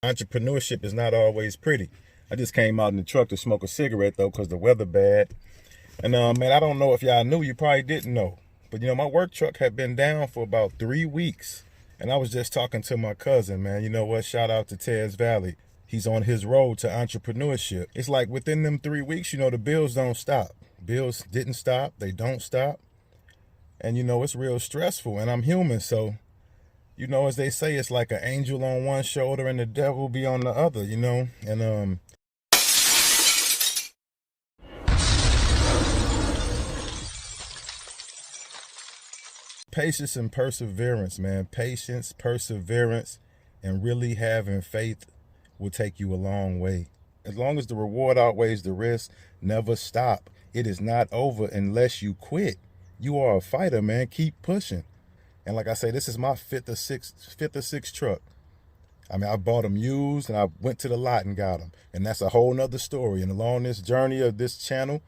Entrepreneurship is not always pretty. I just came out in the truck to smoke a cigarette though, because the weather bad. And man, I don't know if y'all knew, you probably didn't know, but my work truck had been down for about 3 weeks. And I was just talking to my cousin, man. You know what? Shout out to Tez Valley. He's on his road to entrepreneurship. It's like within them 3 weeks, the bills don't stop. Bills didn't stop. They don't stop. And it's real stressful. And I'm human, so as they say, it's like an angel on one shoulder and the devil be on the other, And patience and perseverance, man. Patience, perseverance, and really having faith will take you a long way. As long as the reward outweighs the risk, never stop. It is not over unless you quit. You are a fighter, man. Keep pushing. And like I say, this is my fifth or sixth truck. I mean, I bought them used and I went to the lot and got them. And that's a whole nother story. And along this journey of this channel,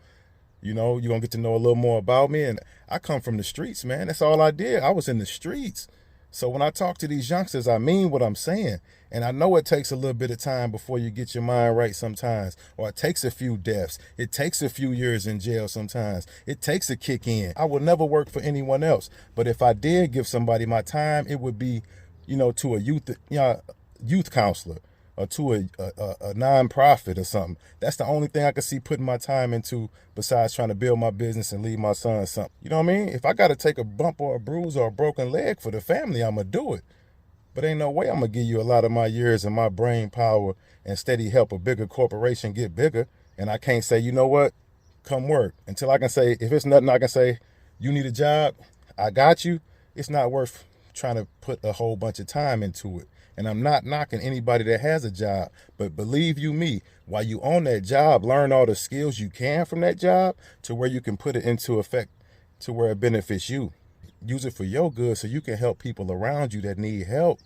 you're going to get to know a little more about me. And I come from the streets, man. That's all I did. I was in the streets. So when I talk to these youngsters, I mean what I'm saying. And I know it takes a little bit of time before you get your mind right sometimes. Or it takes a few deaths. It takes a few years in jail sometimes. It takes a kick in. I would never work for anyone else. But if I did give somebody my time, it would be, to a youth counselor or to a nonprofit or something. That's the only thing I could see putting my time into besides trying to build my business and leave my son something. You know what I mean? If I got to take a bump or a bruise or a broken leg for the family, I'm going to do it. But ain't no way I'm going to give you a lot of my years and my brain power and steady help a bigger corporation get bigger. And I can't say, you know what, come work. Until I can say, if it's nothing I can say, you need a job, I got you. It's not worth trying to put a whole bunch of time into it. And I'm not knocking anybody that has a job, but believe you me, while you on that job, learn all the skills you can from that job to where you can put it into effect to where it benefits you. Use it for your good so you can help people around you that need help.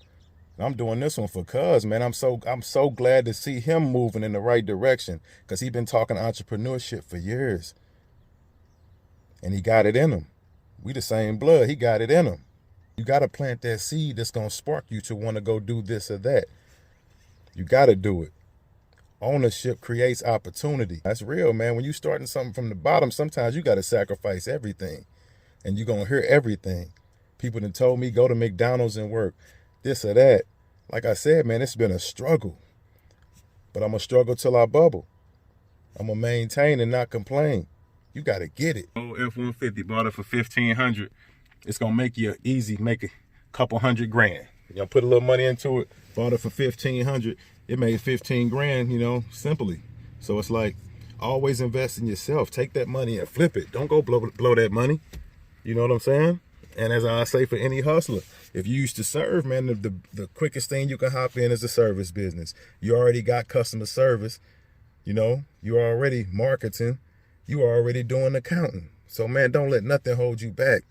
And I'm doing this one for cuz, man. I'm so glad to see him moving in the right direction because he's been talking entrepreneurship for years. And he got it in him. We the same blood. He got it in him. You got to plant that seed that's going to spark you to want to go do this or that. You got to do it. Ownership creates opportunity. That's real, man. When you starting something from the bottom, sometimes you got to sacrifice everything. And you're going to hear everything. People done told me, go to McDonald's and work. This or that. Like I said, man, it's been a struggle. But I'm going to struggle till I bubble. I'm going to maintain and not complain. You got to get it. Oh, F-150, bought it for $1,500. It's going to make you easy, make a couple $100 grand. Y'all put a little money into it, bought it for $1,500. It made 15 grand, simply. So it's like, always invest in yourself. Take that money and flip it. Don't go blow that money. You know what I'm saying? And as I say for any hustler, if you used to serve, man, the quickest thing you can hop in is a service business. You already got customer service. You're already marketing. You are already doing accounting. So, man, don't let nothing hold you back.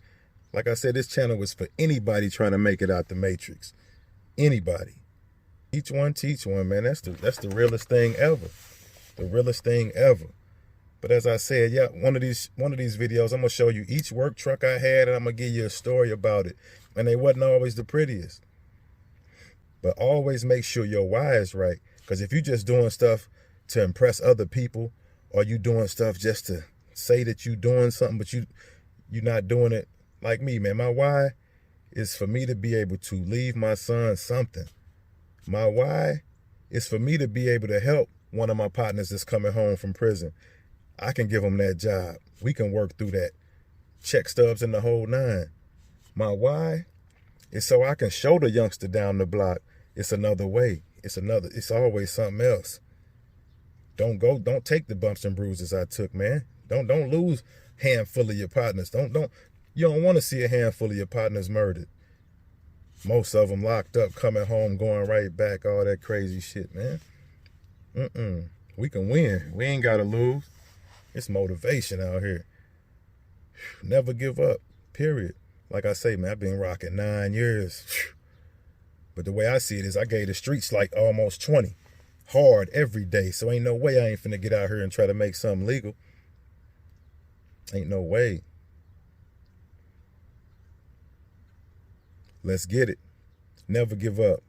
Like I said, this channel is for anybody trying to make it out the matrix. Anybody. Each one teach one, man. That's the realest thing ever. The realest thing ever. But as I said, yeah, one of these videos, I'm gonna show you each work truck I had, and I'm gonna give you a story about it. And they wasn't always the prettiest. But always make sure your why is right. Because if you're just doing stuff to impress other people, or you doing stuff just to say that you're doing something, but you're not doing it like me, man. My why is for me to be able to leave my son something. My why is for me to be able to help one of my partners that's coming home from prison. I can give him that job. We can work through that. Check stubs and the whole nine. My why is so I can show the youngster down the block it's another way. It's always something else. Don't take the bumps and bruises I took, man. Don't lose handful of your partners. You don't want to see a handful of your partners murdered. Most of them locked up, coming home, going right back, all that crazy shit, man. We can win. We ain't got to lose. It's motivation out here. Never give up, period. Like I say, man, I've been rocking 9 years. But the way I see it is I gave the streets like almost 20. Hard every day. So ain't no way I ain't finna get out here and try to make something legal. Ain't no way. Let's get it. Never give up.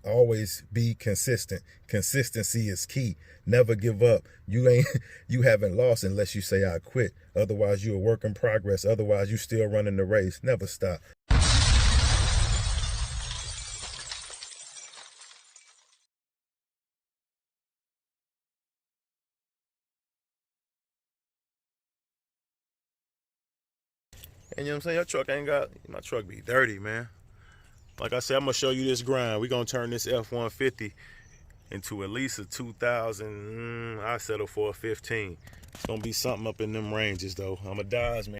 always be consistent. Consistency is key. Never give up. You haven't lost unless you say I quit. Otherwise, you're a work in progress. Otherwise, you still running the race. Never stop. And you know what I'm saying? Your truck ain't got, my truck be dirty, man. Like I said, I'm gonna show you this grind. We gonna turn this F-150 into at least a 2000, I settle for a 15. It's gonna be something up in them ranges though. I'm a Dodge, man.